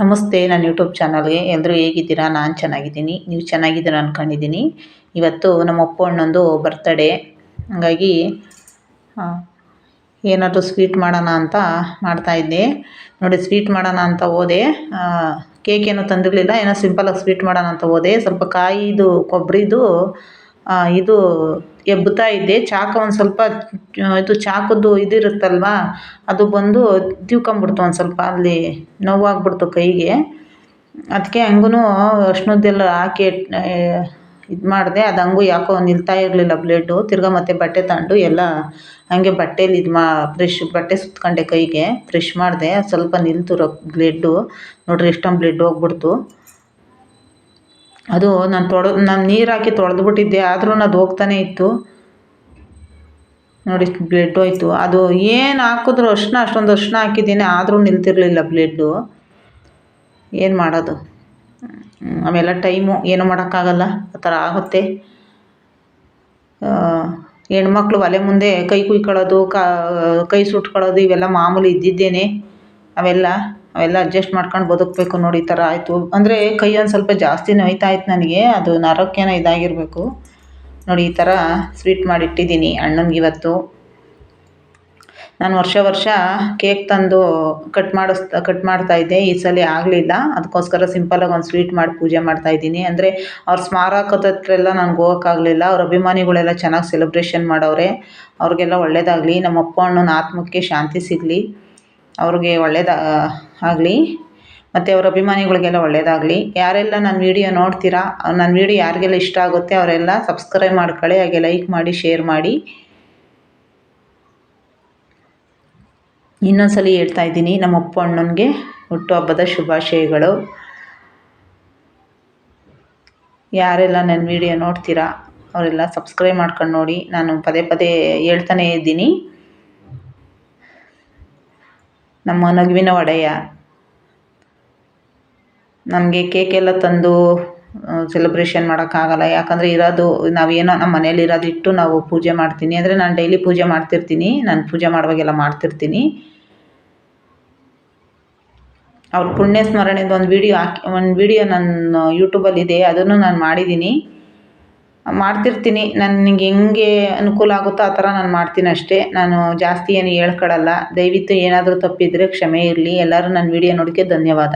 ನಮಸ್ತೆ ನನ್ನ ಯೂಟ್ಯೂಬ್ ಚಾನಲ್ಗೆ ಎಲ್ಲರೂ ಹೇಗಿದ್ದೀರಾ? ನಾನು ಚೆನ್ನಾಗಿದ್ದೀನಿ, ನೀವು ಚೆನ್ನಾಗಿದ್ದೀರಾ ಅಂದ್ಕೊಂಡಿದ್ದೀನಿ. ಇವತ್ತು ನಮ್ಮ ಅಪ್ಪು ಅಣ್ಣಂದು ಬರ್ತಡೇ, ಹಾಗಾಗಿ ಏನಾದರೂ ಸ್ವೀಟ್ ಮಾಡೋಣ ಅಂತ ಮಾಡ್ತಾಯಿದ್ದೆ. ನೋಡಿ, ಸ್ವೀಟ್ ಮಾಡೋಣ ಅಂತ ಹೋದೆ, ಕೇಕ್ ಏನೂ ತಂದಿರಲಿಲ್ಲ. ಏನೋ ಸಿಂಪಲಾಗಿ ಸ್ವೀಟ್ ಮಾಡೋಣ ಅಂತ ಹೋದೆ. ಸ್ವಲ್ಪ ಕಾಯಿದು ಕೊಬ್ಬರಿದು ಇದು ಎಬ್ಬುತ್ತಾ ಇದ್ದೆ. ಚಾಕು ಒಂದು ಸ್ವಲ್ಪ ಇದು ಚಾಕುದ್ದು ಇದಿರುತ್ತಲ್ವ, ಅದು ಬಂದು ತಿವ್ಕೊಂಬಿಡ್ತು. ಒಂದು ಸ್ವಲ್ಪ ಅಲ್ಲಿ ನೋವಾಗ್ಬಿಡ್ತು ಕೈಗೆ. ಅದಕ್ಕೆ ಹಂಗೂ ಅರ್ಶಿನದ್ದೆಲ್ಲ ಹಾಕಿ ಇದು ಮಾಡಿದೆ. ಅದು ಹಂಗೂ ಯಾಕೋ ನಿಲ್ತಾ ಇರಲಿಲ್ಲ ಬ್ಲಡ್ಡು. ತಿರ್ಗಾ ಮತ್ತೆ ಬಟ್ಟೆ ತಗೊಂಡು ಎಲ್ಲ ಹಾಗೆ ಬಟ್ಟೆಲಿ ಫ್ರೆಶ್ ಬಟ್ಟೆ ಸುತ್ಕೊಂಡೆ, ಕೈಗೆ ಫ್ರೆಶ್ ಮಾಡಿದೆ. ಸ್ವಲ್ಪ ನಿಲ್ತು ಬ್ಲಡ್ಡು. ನೋಡ್ರಿ ಎಷ್ಟೊಂದು ಬ್ಲಡ್ ಹೋಗ್ಬಿಡ್ತು. ಅದು ನಾನು ನೀರು ಹಾಕಿ ತೊಳೆದ್ಬಿಟ್ಟಿದ್ದೆ, ಆದ್ರೂ ಅದು ಹೋಗ್ತಾನೆ ಇತ್ತು. ನೋಡಿ, ಬ್ಲಡ್ ಹೋಯ್ತು. ಅದು ಏನು ಹಾಕಿದ್ರು ಅಷ್ಟೊಂದು ಅರಿಶಿನ ಹಾಕಿದ್ದೀನಿ, ಆದರೂ ನಿಲ್ತಿರಲಿಲ್ಲ ಬ್ಲಡ್ಡು. ಏನು ಮಾಡೋದು? ಆಮೇಲೆ ಟೈಮು ಏನೂ ಮಾಡೋಕ್ಕಾಗಲ್ಲ, ಆ ಥರ ಆಗುತ್ತೆ. ಹೆಣ್ಮಕ್ಳು ಒಲೆ ಮುಂದೆ ಕೈ ಕುಯ್ಕೊಳ್ಳೋದು, ಕೈ ಸುಟ್ಕೊಳ್ಳೋದು ಇವೆಲ್ಲ ಮಾಮೂಲಿ ಇದ್ದಿದ್ದೇನೆ. ಅವೆಲ್ಲ ಅಡ್ಜಸ್ಟ್ ಮಾಡ್ಕೊಂಡು ಬದುಕಬೇಕು. ನೋಡಿ, ಈ ಥರ ಆಯಿತು. ಅಂದರೆ ಕೈ ಒಂದು ಸ್ವಲ್ಪ ಜಾಸ್ತಿ ನೋಯ್ತಾ ಇತ್ತು ನನಗೆ, ಅದು ನರಕ್ಕೇನೋ ಇದಾಗಿರಬೇಕು. ನೋಡಿ, ಈ ಥರ ಸ್ವೀಟ್ ಮಾಡಿಟ್ಟಿದ್ದೀನಿ ಅಣ್ಣನಿಗೆ ಇವತ್ತು. ನಾನು ವರ್ಷ ಕೇಕ್ ತಂದು ಕಟ್ ಮಾಡ್ತಾಯಿದ್ದೆ. ಈ ಸಲ ಆಗಲಿಲ್ಲ, ಅದಕ್ಕೋಸ್ಕರ ಸಿಂಪಲಾಗಿ ಒಂದು ಸ್ವೀಟ್ ಮಾಡಿ ಪೂಜೆ ಮಾಡ್ತಾಯಿದ್ದೀನಿ. ಅಂದರೆ ಅವ್ರ ಸ್ಮಾರಕದ ಹತ್ರ ಎಲ್ಲ ನನಗೆ ಹೋಗೋಕ್ಕಾಗಲಿಲ್ಲ. ಅವ್ರ ಅಭಿಮಾನಿಗಳೆಲ್ಲ ಚೆನ್ನಾಗಿ ಸೆಲೆಬ್ರೇಷನ್ ಮಾಡವ್ರೆ. ಅವ್ರಿಗೆಲ್ಲ ಒಳ್ಳೆಯದಾಗಲಿ. ನಮ್ಮ ಅಪ್ಪ ಅಣ್ಣನ ಆತ್ಮಕ್ಕೆ ಶಾಂತಿ ಸಿಗಲಿ, ಅವ್ರಿಗೆ ಒಳ್ಳೆಯದಾಗಲಿ, ಮತ್ತು ಅವ್ರ ಅಭಿಮಾನಿಗಳಿಗೆಲ್ಲ ಒಳ್ಳೆಯದಾಗಲಿ. ಯಾರೆಲ್ಲ ನನ್ನ ವೀಡಿಯೋ ನೋಡ್ತೀರಾ, ನನ್ನ ವೀಡಿಯೋ ಯಾರಿಗೆಲ್ಲ ಇಷ್ಟ ಆಗುತ್ತೆ ಅವರೆಲ್ಲ ಸಬ್ಸ್ಕ್ರೈಬ್ ಮಾಡ್ಕೊಳ್ಳಿ, ಹಾಗೆ ಲೈಕ್ ಮಾಡಿ, ಶೇರ್ ಮಾಡಿ. ಇನ್ನೊಂದ್ಸಲ ಹೇಳ್ತಾ ಇದ್ದೀನಿ, ನಮ್ಮ ಅಪ್ಪ ಅಣ್ಣನಿಗೆ ಹುಟ್ಟುಹಬ್ಬದ ಶುಭಾಶಯಗಳು. ಯಾರೆಲ್ಲ ನನ್ನ ವೀಡಿಯೋ ನೋಡ್ತೀರಾ ಅವರೆಲ್ಲ ಸಬ್ಸ್ಕ್ರೈಬ್ ಮಾಡ್ಕೊಂಡು ನೋಡಿ. ನಾನು ಪದೇ ಹೇಳ್ತಾನೇ ಇದ್ದೀನಿ. ನಮ್ಮ ನಗುವಿನ ಒಡೆಯ ನಮಗೆ ಕೇಕೆಲ್ಲ ತಂದು ಸೆಲೆಬ್ರೇಷನ್ ಮಾಡೋಕ್ಕಾಗಲ್ಲ. ಯಾಕಂದರೆ ನಾವೇನೋ ನಮ್ಮ ಮನೇಲಿ ಇರೋದಿಟ್ಟು ನಾವು ಪೂಜೆ ಮಾಡ್ತೀನಿ. ಅಂದರೆ ನಾನು ಡೈಲಿ ಪೂಜೆ ಮಾಡ್ತಿರ್ತೀನಿ, ನಾನು ಪೂಜೆ ಮಾಡುವಾಗೆಲ್ಲ ಮಾಡ್ತಿರ್ತೀನಿ. ಅವ್ರ ಪುಣ್ಯ ಸ್ಮರಣೆದು ಒಂದು ವಿಡಿಯೋ ನನ್ನ ಯೂಟ್ಯೂಬಲ್ಲಿದೆ, ಅದನ್ನು ನಾನು ಮಾಡ್ತಿರ್ತೀನಿ. ನನಗೆ ಹೆಂಗೆ ಅನುಕೂಲ ಆಗುತ್ತೋ ಆ ಥರ ನಾನು ಮಾಡ್ತೀನಿ ಅಷ್ಟೇ. ನಾನು ಜಾಸ್ತಿ ಏನು ಹೇಳ್ಕೊಳಲ್ಲ. ದಯವಿಟ್ಟು ಏನಾದರೂ ತಪ್ಪಿದರೆ ಕ್ಷಮೆ ಇರಲಿ. ಎಲ್ಲರೂ ನನ್ನ ವಿಡಿಯೋ ನೋಡೋಕ್ಕೆ ಧನ್ಯವಾದ.